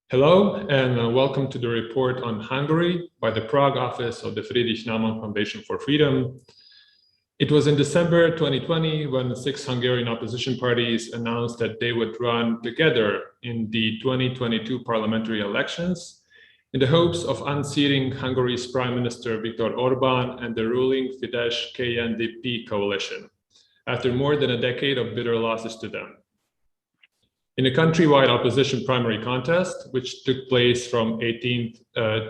Hello, and welcome to the report on Hungary by the Prague office of the Friedrich Naumann Foundation for Freedom. It was in December 2020 when 6 Hungarian opposition parties announced that they would run together in the 2022 parliamentary elections in the hopes of unseating Hungary's Prime Minister Viktor Orbán and the ruling Fidesz-KNDP coalition, after more than a decade of bitter losses to them. In a countrywide opposition primary contest, which took place from 18th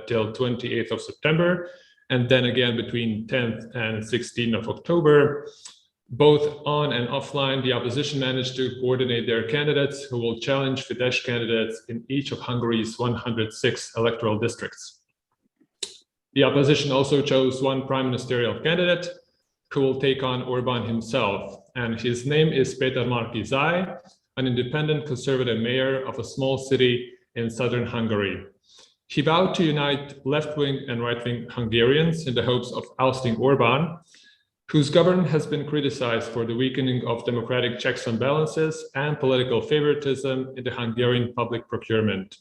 till 28th of September, and then again between 10th and 16th of October, both on and offline, the opposition managed to coordinate their candidates who will challenge Fidesz candidates in each of Hungary's 106 electoral districts. The opposition also chose one prime ministerial candidate who will take on Orbán himself, and his name is Péter Marquardt, an independent conservative mayor of a small city in southern Hungary. He vowed to unite left-wing and right-wing Hungarians in the hopes of ousting Orbán, whose government has been criticized for the weakening of democratic checks and balances and political favoritism in the Hungarian public procurement.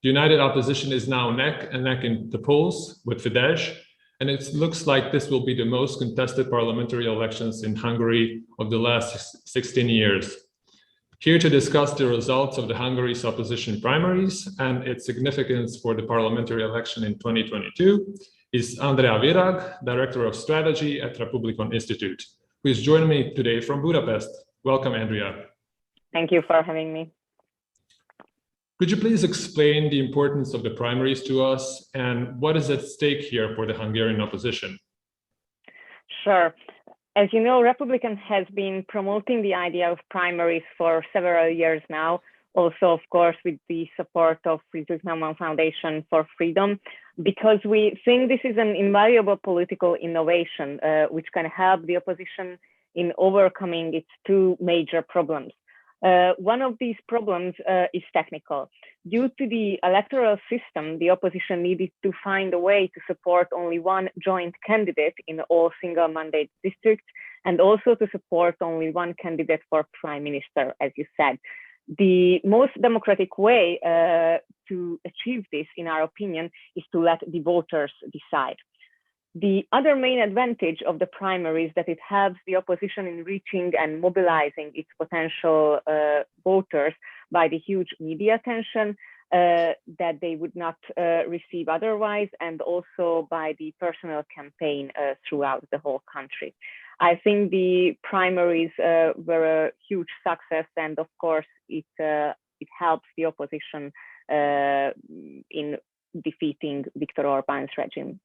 The united opposition is now neck and neck in the polls with Fidesz, and it looks like this will be the most contested parliamentary elections in Hungary of the last 16 years. Here to discuss the results of the Hungary's opposition primaries and its significance for the parliamentary election in 2022 is Andrea Virág, Director of Strategy at Republikon Institute, who is joining me today from Budapest. Welcome, Andrea. Thank you for having me. Could you please explain the importance of the primaries to us and what is at stake here for the Hungarian opposition? Sure. As you know, Republican has been promoting the idea of primaries for several years now, also, of course, with the support of Friedrich Naumann Foundation for Freedom, because we think this is an invaluable political innovation which can help the opposition in overcoming its two major problems. One of these problems is technical. Due to the electoral system, the opposition needed to find a way to support only one joint candidate in all single mandate districts, and also to support only one candidate for prime minister, as you said. The most democratic way to achieve this, in our opinion, is to let the voters decide. The other main advantage of the primary is that it helps the opposition in reaching and mobilizing its potential voters by the huge media attention that they would not receive otherwise, and also by the personal campaign throughout the whole country. I think the primaries were a huge success, and of course it helps the opposition in defeating Viktor Orbán's regime.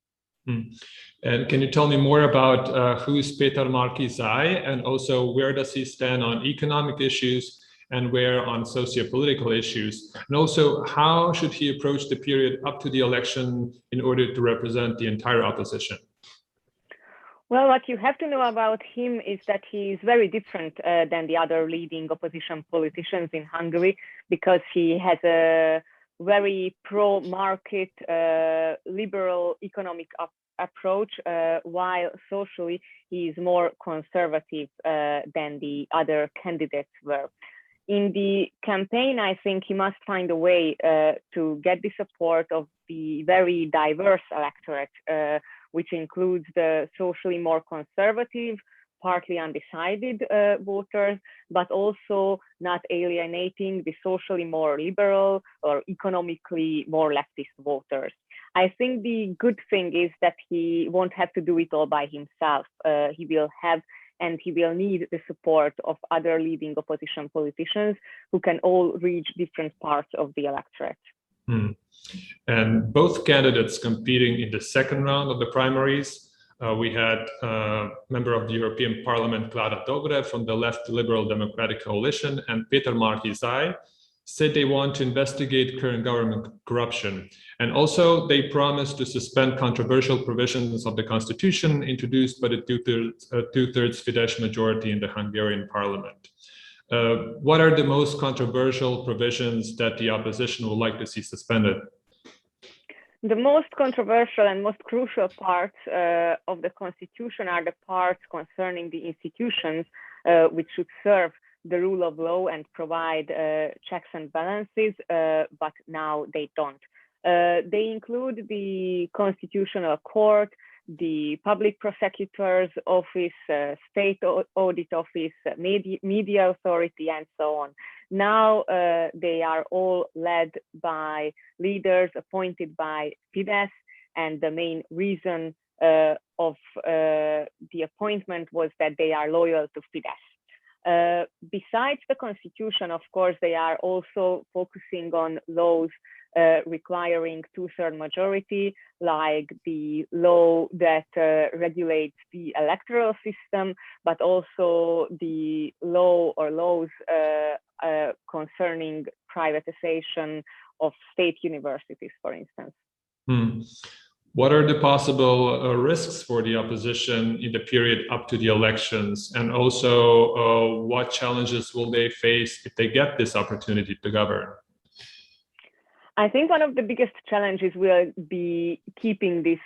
And can you tell me more about who is Péter Marquardt, and also where does he stand on economic issues and where on socio-political issues? And also, how should he approach the period up to the election in order to represent the entire opposition? Well, what you have to know about him is that he is very different than the other leading opposition politicians in Hungary, because he has a very pro-market, liberal economic approach, while socially he is more conservative than the other candidates were. In the campaign, I think he must find a way to get the support of the very diverse electorate, which includes the socially more conservative, partly undecided voters, but also not alienating the socially more liberal or economically more leftist voters. I think the good thing is that he won't have to do it all by himself. He will have and he will need the support of other leading opposition politicians who can all reach different parts of the electorate. And both candidates competing in the second round of the primaries, we had a member of the European Parliament, Klára Dobrev, from the Left Liberal Democratic Coalition, and Péter Marquardt said they want to investigate current government corruption. And also they promised to suspend controversial provisions of the constitution introduced by the two-thirds Fidesz majority in the Hungarian parliament. What are the most controversial provisions that the opposition would like to see suspended? The most controversial and most crucial parts of the constitution are the parts concerning the institutions which should serve the rule of law and provide checks and balances, but now they don't. They include the Constitutional Court, the Public Prosecutor's Office, State Audit Office, Media Authority, and so on. Now they are all led by leaders appointed by Fidesz, and the main reason of the appointment was that they are loyal to Fidesz. Besides the constitution, of course, they are also focusing on laws requiring two-thirds majority, like the law that regulates the electoral system, but also the law or laws concerning privatization of state universities, for instance. What are the possible risks for the opposition in the period up to the elections? And also, what challenges will they face if they get this opportunity to govern? I think one of the biggest challenges will be keeping this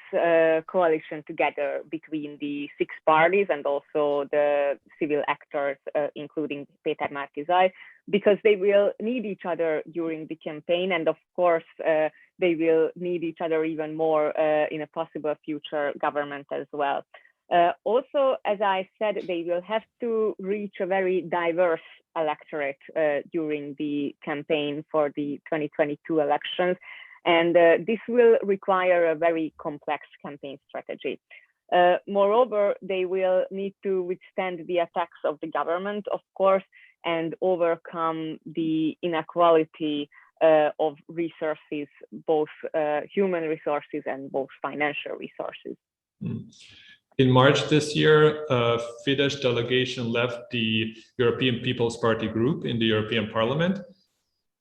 coalition together between the six parties and also the civil actors, including Péter Márkizaj, because they will need each other during the campaign. And of course, they will need each other even more in a possible future government as well. Also, as I said, they will have to reach a very diverse electorate during the campaign for the 2022 elections. And this will require a very complex campaign strategy. Moreover, they will need to withstand the attacks of the government, of course, and overcome the inequality of resources, both human resources and both financial resources. In March this year, Fidesz delegation left the European People's Party group in the European Parliament.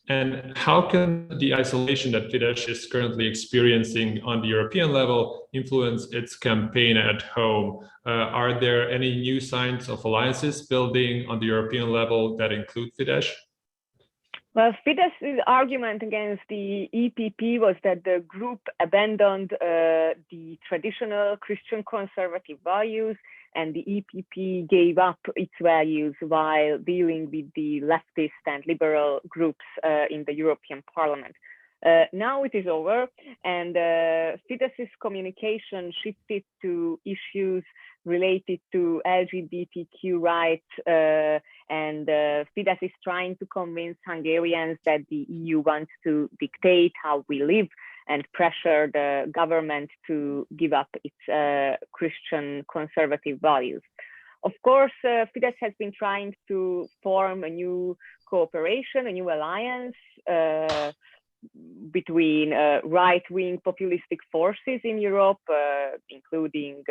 And how can the isolation that Fidesz is currently experiencing on the European level influence its campaign at home? Are there any new signs of alliances building on the European level that include Fidesz? Well, Fidesz's argument against the EPP was that the group abandoned the traditional Christian conservative values, and the EPP gave up its values while dealing with the leftist and liberal groups in the European Parliament. Now it is over, and Fidesz's communication shifted to issues related to LGBTQ rights, and Fidesz is trying to convince Hungarians that the EU wants to dictate how we live and pressure the government to give up its Christian conservative values. Of course, Fidesz has been trying to form a new cooperation, a new alliance between right-wing populistic forces in Europe, including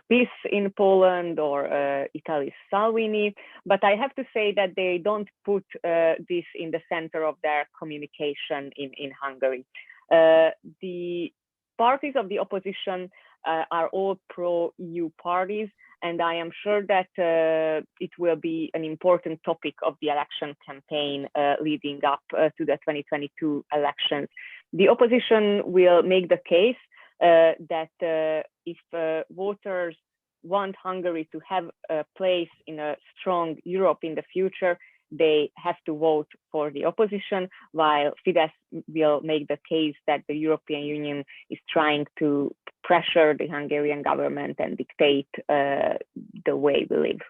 PiS in Poland or Italy's Salvini. But I have to say that they don't put this in the center of their communication in Hungary. The parties of the opposition are all pro-EU parties, and I am sure that it will be an important topic of the election campaign leading up to the 2022 elections. The opposition will make the case that if voters want Hungary to have a place in a strong Europe in the future, they have to vote for the opposition, while Fidesz will make the case that the European Union is trying to pressure the Hungarian government and dictate the way we live.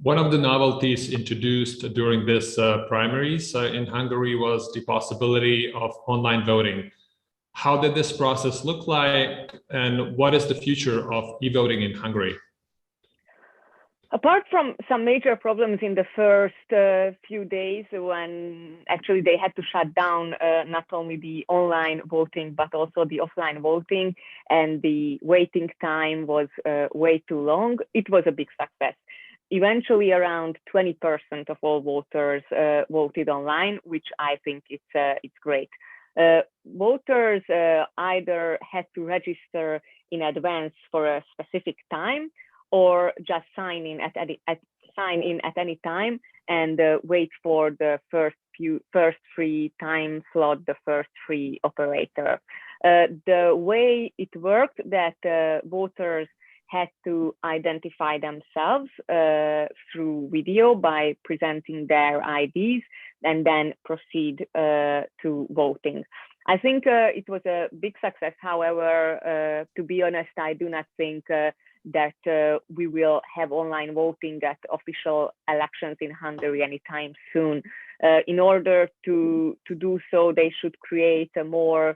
One of the novelties introduced during this primaries in Hungary was the possibility of online voting. How did this process look like, and what is the future of e-voting in Hungary? Apart from some major problems in the first few days, when actually they had to shut down not only the online voting, but also the offline voting, and the waiting time was way too long, it was a big success. Eventually, around 20% of all voters voted online, which I think it's great. Voters either had to register in advance for a specific time, or just sign in at any time and wait for the first free time slot, the first free operator. The way it worked, that voters had to identify themselves through video by presenting their IDs and then proceed to voting. I think it was a big success. However, to be honest, I do not think that we will have online voting at official elections in Hungary anytime soon. In order to do so, they should create a more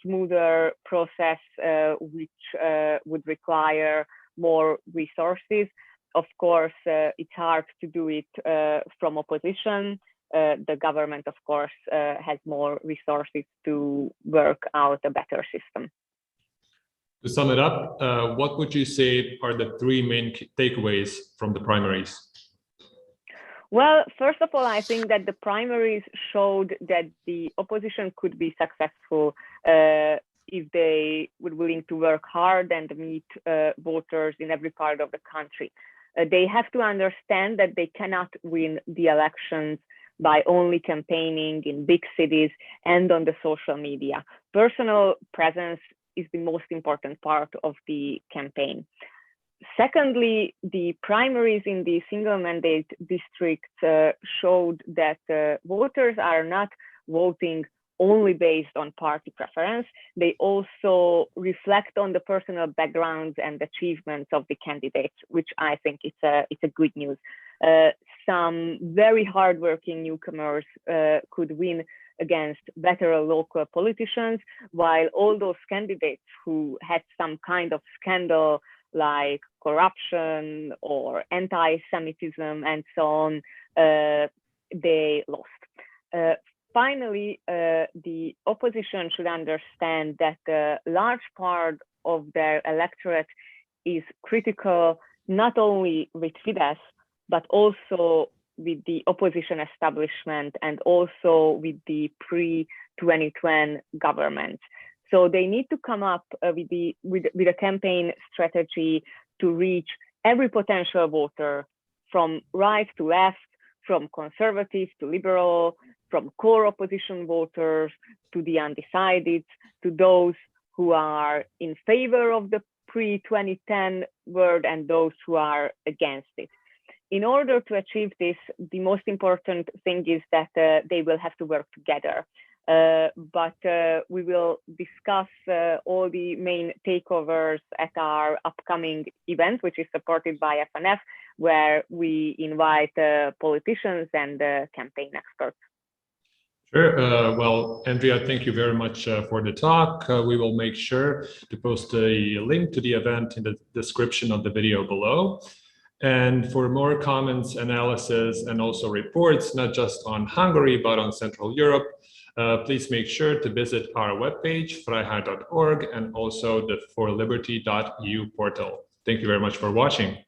smoother process, which would require more resources. Of course, it's hard to do it from opposition. The government, of course, has more resources to work out a better system. To sum it up, what would you say are the three main takeaways from the primaries? Well, first of all, I think that the primaries showed that the opposition could be successful if they were willing to work hard and meet voters in every part of the country. They have to understand that they cannot win the elections by only campaigning in big cities and on the social media. Personal presence is the most important part of the campaign. Secondly, the primaries in the single mandate districts showed that voters are not voting only based on party preference. They also reflect on the personal backgrounds and achievements of the candidates, which I think it's a good news. Some very hardworking newcomers could win against better local politicians, while all those candidates who had some kind of scandal like corruption or anti-Semitism and so on, they lost. Finally, the opposition should understand that a large part of their electorate is critical not only with Fidesz, but also with the opposition establishment and also with the pre-2020 government. So they need to come up with a campaign strategy to reach every potential voter, from right to left, from conservative to liberal, from core opposition voters to the undecided, to those who are in favor of the pre-2010 world and those who are against it. In order to achieve this, the most important thing is that they will have to work together. But we will discuss all the main takeovers at our upcoming event, which is supported by FNF, where we invite politicians and campaign experts. Sure. Well, Andrea, thank you very much for the talk. We will make sure to post a link to the event in the description of the video below. And for more comments, analysis, and also reports, not just on Hungary, but on Central Europe, please make sure to visit our webpage, freiheit.org, and also the forliberty.eu portal. Thank you very much for watching.